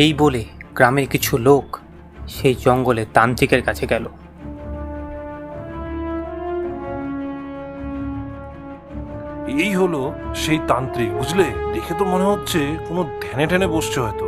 এই বলে গ্রামের কিছু লোক সেই জঙ্গলে তান্ত্রিকের কাছে গেল। এই হলো সেই তান্ত্রিক, বুঝলে? দেখে তো মনে হচ্ছে কোনো ধ্যানে ধ্যানে বসছে হয়তো।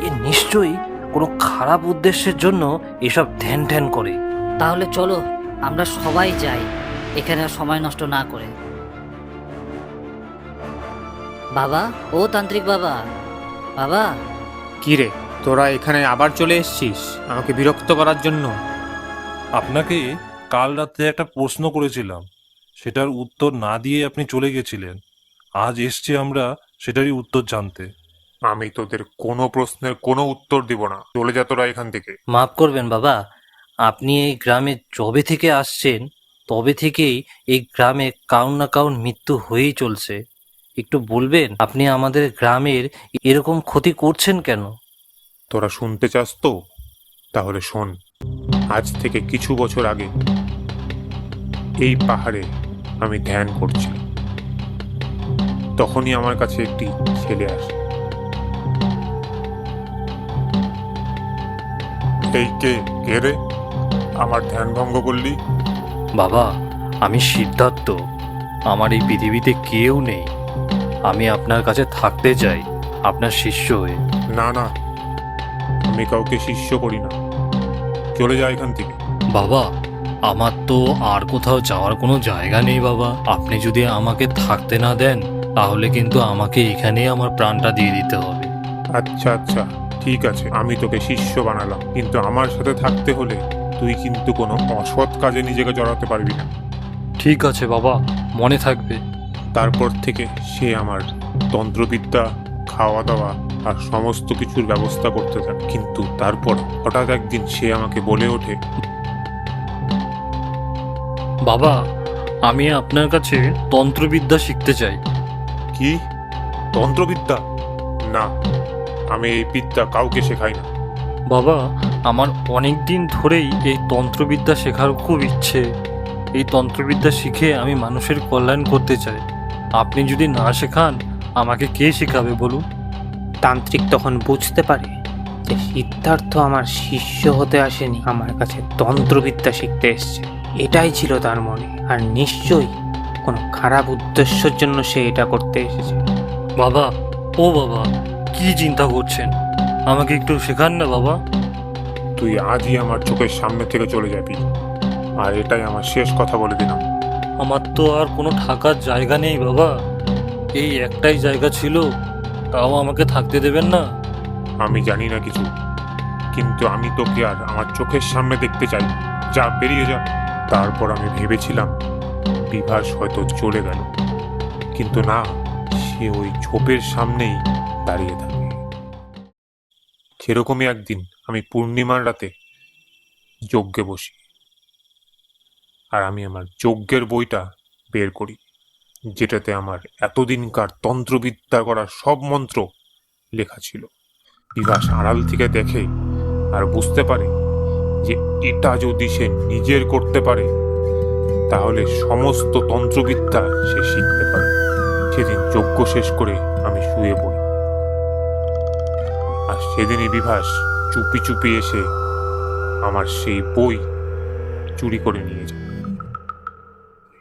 এ নিশ্চয়ই কোনো খারাপ উদ্দেশ্যের জন্য এসব ধ্যান ধ্যান করে। তাহলে চলো আমরা সবাই যাই, এখানে আর সময় নষ্ট না করে। বাবা, ও তান্ত্রিক বাবা, বাবা। কি রে, তোরা এখানে আবার চলে এসেছিস আমাকে বিরক্ত করার জন্য? আপনাকে কাল রাতে একটা প্রশ্ন করেছিলাম, সেটার উত্তর না দিয়ে আপনি চলে গেছিলেন। আজ এসছি আমরা সেটারই উত্তর জানতে। আমি তোদের কোনো প্রশ্নের কোনো উত্তর দিব না, চলে যা তোরা এখান থেকে। মাফ করবেন বাবা, আপনি এই গ্রামে যবে থেকে আসছেন তবে থেকেই এই গ্রামে কারুর না কারুর মৃত্যু হয়েই চলছে। একটু বলবেন আপনি আমাদের গ্রামের এরকম ক্ষতি করছেন কেন? তোরা শুনতে চাস তো? তাহলে শোন। আজ থেকে কিছু বছর আগে এই পাহাড়ে আমি ধ্যান করছি। তখনই আমার কাছে একটি ছেলে আসে। এই কে কে রে? আমার ধ্যান ভঙ্গ করলি? বাবা, আমি সিদ্ধার্থ। আমার এই পৃথিবীতে কেউ নেই। আমি আপনার কাছে থাকতে চাই, আপনার শিষ্য হয়ে। না না, আমি কাউকে শিষ্য করি না, চলে যা এখান থেকে। বাবা, আমার তো আর কোথাও যাওয়ার কোনো জায়গা নেই বাবা। আপনি যদি আমাকে থাকতে না দেন তাহলে কিন্তু আমাকে এখানেই আমার প্রাণটা দিয়ে দিতে হবে। আচ্ছা আচ্ছা, ঠিক আছে, আমি তোকে শিষ্য বানালাম, কিন্তু আমার সাথে থাকতে হলে তুই কিন্তু কোনো অসৎ কাজে নিজেকে জড়াতে পারবি না। ঠিক আছে বাবা, মনে থাকবে। তারপর থেকে সে আমার তন্ত্রবিদ্যা, খাওয়া দাওয়া আর সমস্ত কিছুর ব্যবস্থা করতে থাকে। কিন্তু তারপর হঠাৎ একদিন সে আমাকে বলে ওঠে, বাবা, আমি আপনার কাছে তন্ত্রবিদ্যা শিখতে চাই। কি তন্ত্রবিদ্যা? না, আমি এই বিদ্যা কাউকে শেখাই না। বাবা, আমার অনেক দিন ধরেই এই তন্ত্রবিদ্যা শেখার খুব ইচ্ছে। এই তন্ত্রবিদ্যা শিখে আমি মানুষের কল্যাণ করতে চাই। আপনি যদি না শেখান আমাকে কে শেখাবে বলুন? তান্ত্রিক তখন বুঝতে পারে যে সিদ্ধার্থ আমার শিষ্য হতে আসেনি, আমার কাছে তন্ত্রবিদ্যা শিখতে এসছে। এটাই ছিল তার মনে, আর নিশ্চয়ই কোনো খারাপ উদ্দেশ্যের জন্য সে এটা করতে এসেছে। বাবা, ও বাবা, কি চিন্তা করছেন? আমাকে একটু শেখান না বাবা। তুই আজই আমার চোখের সামনে থেকে চলে যাবি, আর এটাই আমার শেষ কথা বলে দিলাম। আমার তো আর কোনো থাকার জায়গা নেই বাবা। এই একটাই জায়গা ছিল, তাও আমাকে থাকতে দেবেন না? আমি জানি না কিছু, কিন্তু আমি তোকে আর আমার চোখের সামনে দেখতে চাই। যা, বেরিয়ে যা। তারপর আমি ভেবেছিলাম বিভাস হয়তো চলে গেল, কিন্তু না, সে ওই ঝোপের সামনেই দাঁড়িয়ে থাকে। সেরকমই একদিন আমি পূর্ণিমার রাতে যজ্ঞে বসি, আর আমি আমার যজ্ঞের বইটা বের করি, যেটাতে আমার এতদিনকার তন্ত্রবিদ্যা করা সব মন্ত্র লেখা ছিল। বিভাস আড়াল থেকে দেখে আর বুঝতে পারে যে এটা যদি সে নিজের করতে পারে তাহলে সমস্ত তন্ত্রবিদ্যা সে শিখতে পারে। সেদিন যজ্ঞ শেষ করে আমি শুয়ে পড়ি, আর সেদিনই বিভাস চুপি চুপি এসে আমার সেই বই চুরি করে নিয়ে যায়।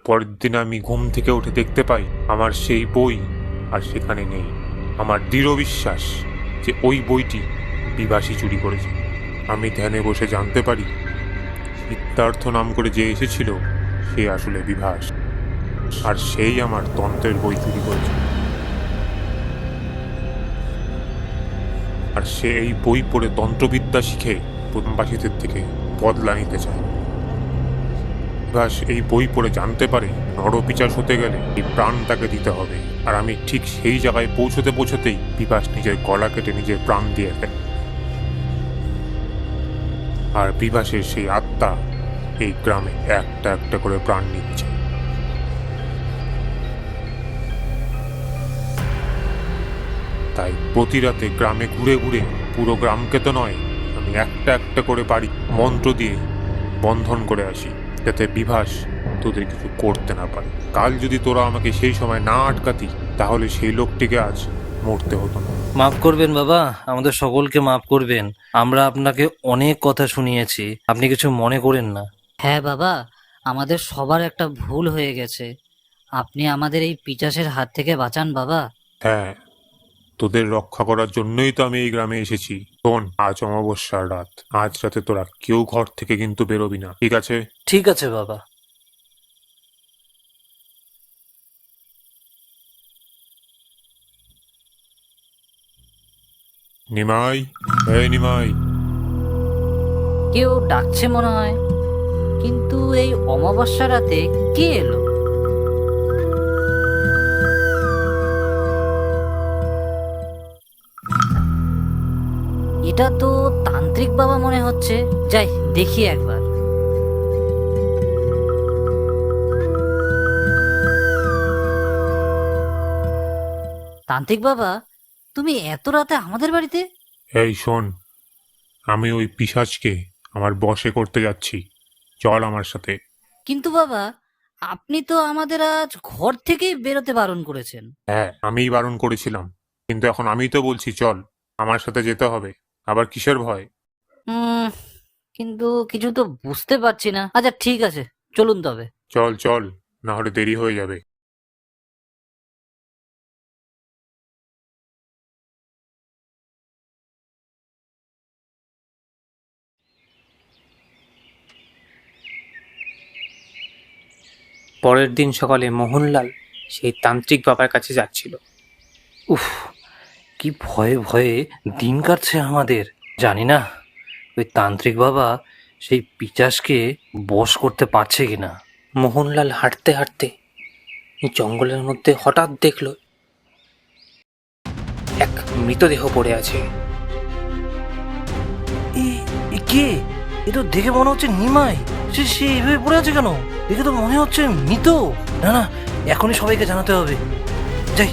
পরের দিন আমি ঘুম থেকে উঠে দেখতে পাই আমার সেই বই আর সেখানে নেই। আমার দৃঢ় বিশ্বাস যে ওই বইটি বিভাসই চুরি করেছে। আমি ধ্যানে বসে জানতে পারি সিদ্ধার্থ নাম করে যে এসেছিল সে আসলে বিভাস, আর সেই আমার তন্ত্রের বই চুরি করেছে। আর সে এই বই পড়ে তন্ত্রবিদ্যা শিখে গ্রামবাসীদের থেকে বদলা নিতে চায়। বিভাস এই বই পড়ে জানতে পারে নরপিচাস হতে গেলে এই প্রাণ তাকে দিতে হবে, আর আমি ঠিক সেই জায়গায় পৌঁছতে পৌঁছতেই বিভাস নিজের গলা কেটে নিজের প্রাণ দিয়ে দেয়। আর বিভাসের সেই আত্মা এই গ্রামে একটা একটা করে প্রাণ নিচ্ছে। তাই প্রতি রাতে গ্রামে ঘুরে ঘুরে, পুরো গ্রামকে তো নয়, আমি একটা একটা করে বাড়ি মন্ত্র দিয়ে বন্ধন করে আসি, যাতে বিভাস তোদের কিছু করতে না পারে। কাল যদি তোরা আমাকে সেই সময় না আটকাতি তাহলে সেই লোকটিকে আজ মরতে হতো না। মাফ করবেন বাবা, আমাদের সকলকে মাফ করবেন। আমরা আপনাকে অনেক কথা শুনিয়েছি, আপনি কিছু মনে করেন না। হ্যাঁ বাবা, আমাদের সবার একটা ভুল হয়ে গেছে। আপনি আমাদের এই পিচাসের হাত থেকে বাঁচান বাবা। হ্যাঁ, তোদের রক্ষা করার জন্যই তো আমি এই গ্রামে এসেছি। শোন, আজ অমাবস্যার রাত, আজ রাতে তোরা কেউ ঘর থেকে কিন্তু বেরোবি না, ঠিক আছে? ঠিক আছে বাবা। নিমাই, এই নিমাই। কেউ ডাকছে মনে হয়, কিন্তু এই অমাবস্যা রাতে কে এলো? এটা তো তান্ত্রিক বাবা মনে হচ্ছে। যাই দেখি একবার। তান্ত্রিক বাবা, তুমি এত রাতে আমাদের বাড়িতে? এই শোন, আমি ওই পিশাচকে আমার বশে করতে যাচ্ছি, চল আমার সাথে। কিন্তু বাবা, আপনি তো আমাদের আজ ঘর থেকেই বেরোতে বারণ করেছেন। হ্যাঁ, আমিই বারণ করেছিলাম, কিন্তু এখন আমিই তো বলছি চল, আমার সাথে যেতে হবে। আবার কিসের ভয়? উম, কিন্তু কিছু তো বুঝতে পারছি না। আচ্ছা ঠিক আছে, চলুন তবে। চল চল, না হলে দেরি হয়ে যাবে। পরের দিন সকালে মোহনলাল সেই তান্ত্রিক বাবার কাছে যাচ্ছিল। উফ, কি ভয়ে ভয়ে দিন কাটছে আমাদের। জানি না ওই তান্ত্রিক বাবা সেই পিচাসকে বশ করতে পারছে কিনা। মোহনলাল হাঁটতে হাঁটতে জঙ্গলের মধ্যে হঠাৎ দেখল এক মৃতদেহ পড়ে আছে। কে? এ তো দেখে মনে হচ্ছে নিমাই। সে সে এভাবে পড়ে আছে কেন? দেখে তো মনে হচ্ছে মৃত। না না, এখনই সবাইকে জানাতে হবে। যাই।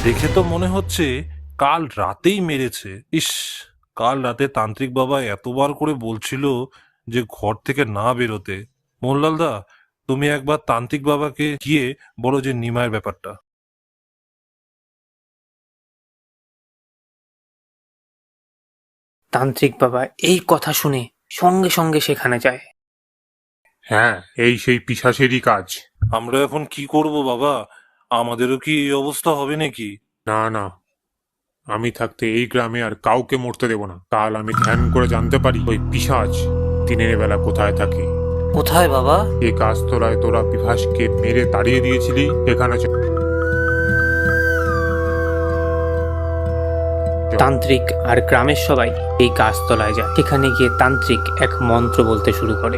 দেখে তো মনে হচ্ছে কাল রাতেই মেরেছে। ইস, কাল রাতে তান্ত্রিক বাবা এতবার করে বলছিল যে ঘর থেকে না বেরোতে। মোহনলাল দা, তুমি একবার তান্ত্রিক বাবাকে গিয়ে বলো যে নিমায়ের ব্যাপারটা। তান্ত্রিক বাবা এই কথা শুনে সঙ্গে সঙ্গে সেখানে যায়। হ্যাঁ, এই সেই পিশাচেরই কাজ। আমরা এখন কি করব বাবা? আমাদেরও কি এই অবস্থা হবে নাকি? না না, আমি থাকতে এই গ্রামে আর কাউকে মরতে দেব না। কাল আমি ধ্যান করে জানতে পারি ওই পিশাচ দিনের বেলা কোথায় থাকে। কোথায় বাবা? এই গাছতলায় তোরা বিভাসকে মেরে তাড়িয়ে দিয়েছিলি, এখানে চল। তান্ত্রিক আর গ্রামের সবাই এই গাছতলায় যায়। সেখানে গিয়ে তান্ত্রিক এক মন্ত্র বলতে শুরু করে।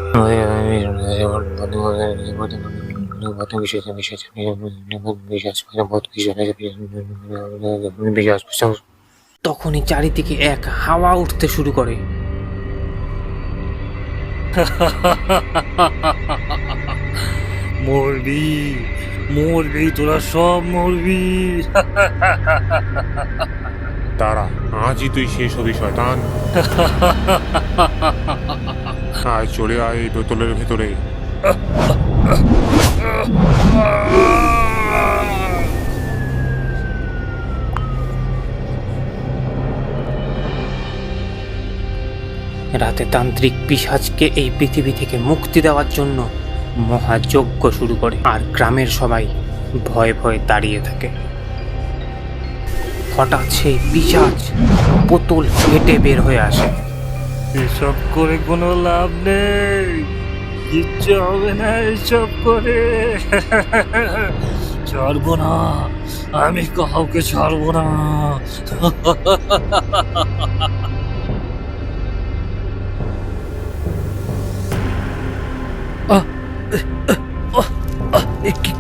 তখনই চারিদিকে এক হাওয়া উঠতে শুরু করে। মরবি, মরবি, তোরা সব মরবি। তারা আজই তুই শেষ হবি শয়তান। আয়, চলে আয় এই বোতলের ভেতরে। রাতে তান্ত্রিক পিশাচকে এই পৃথিবী থেকে মুক্তি দেওয়ার জন্য মহাযজ্ঞ শুরু করে, আর গ্রামের সবাই ভয়ে ভয়ে দাঁড়িয়ে থাকে। হঠাৎ সেই পিশাচ বোতল হেঁটে বের হয়ে আসে। এসব করে কোনো লাভ নেই, কিচ্ছু হবে না এসব করে। ছাড়বো না, আমি কাউকে ছাড়বো না।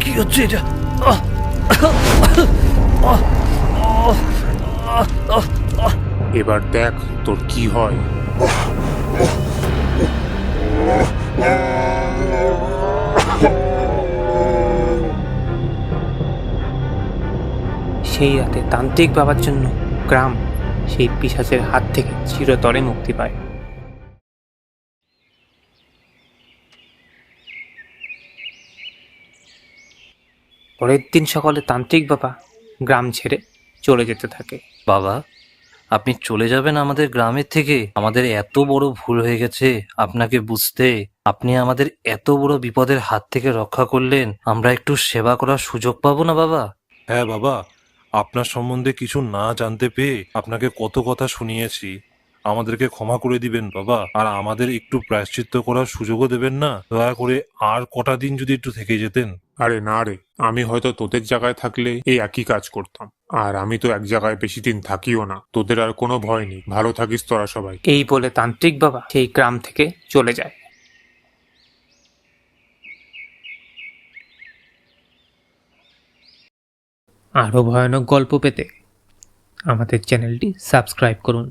কি হচ্ছে এটা? এবার দেখ তোর কি হয়। সেই রাতে তান্ত্রিক বাবার জন্য গ্রাম সেই পিশাচের হাত থেকে চিরতরে মুক্তি পায়। পরের দিন সকালে তান্ত্রিক বাবা গ্রাম ছেড়ে চলে যেতে থাকে। বাবা, আপনি চলে যাবেন আমাদের গ্রামের থেকে? আমাদের এত বড় ভুল হয়ে গেছে আপনাকে বুঝতে। আপনি আমাদের এত বড় বিপদের হাত থেকে রক্ষা করলেন, আমরা একটু সেবা করার সুযোগ পাবো না বাবা? হ্যাঁ বাবা, আপনার সম্বন্ধে কিছু না জানতে পেয়ে আপনাকে কত কথা শুনিয়েছি। আমাদেরকে ক্ষমা করে দিবেন বাবা, আর আমাদের একটু প্রায়শ্চিত্ত করার সুযোগও দেবেন না? দয়া করে আর কটা দিন যদি একটু থেকে যেতেন। আরে না রে, আমি হয়তো তোদের জায়গায় থাকলে এই একই কাজ করতাম। আর আমি তো এক জায়গায় বেশি দিন থাকিও না, তোদের আর কোনো ভয় নেই। ভালো থাকিস তোরা সবাই। এই বলে তান্ত্রিক বাবা সেই গ্রাম থেকে চলে যায়। আরও ভয়ানক গল্প পেতে আমাদের চ্যানেলটি সাবস্ক্রাইব করুন।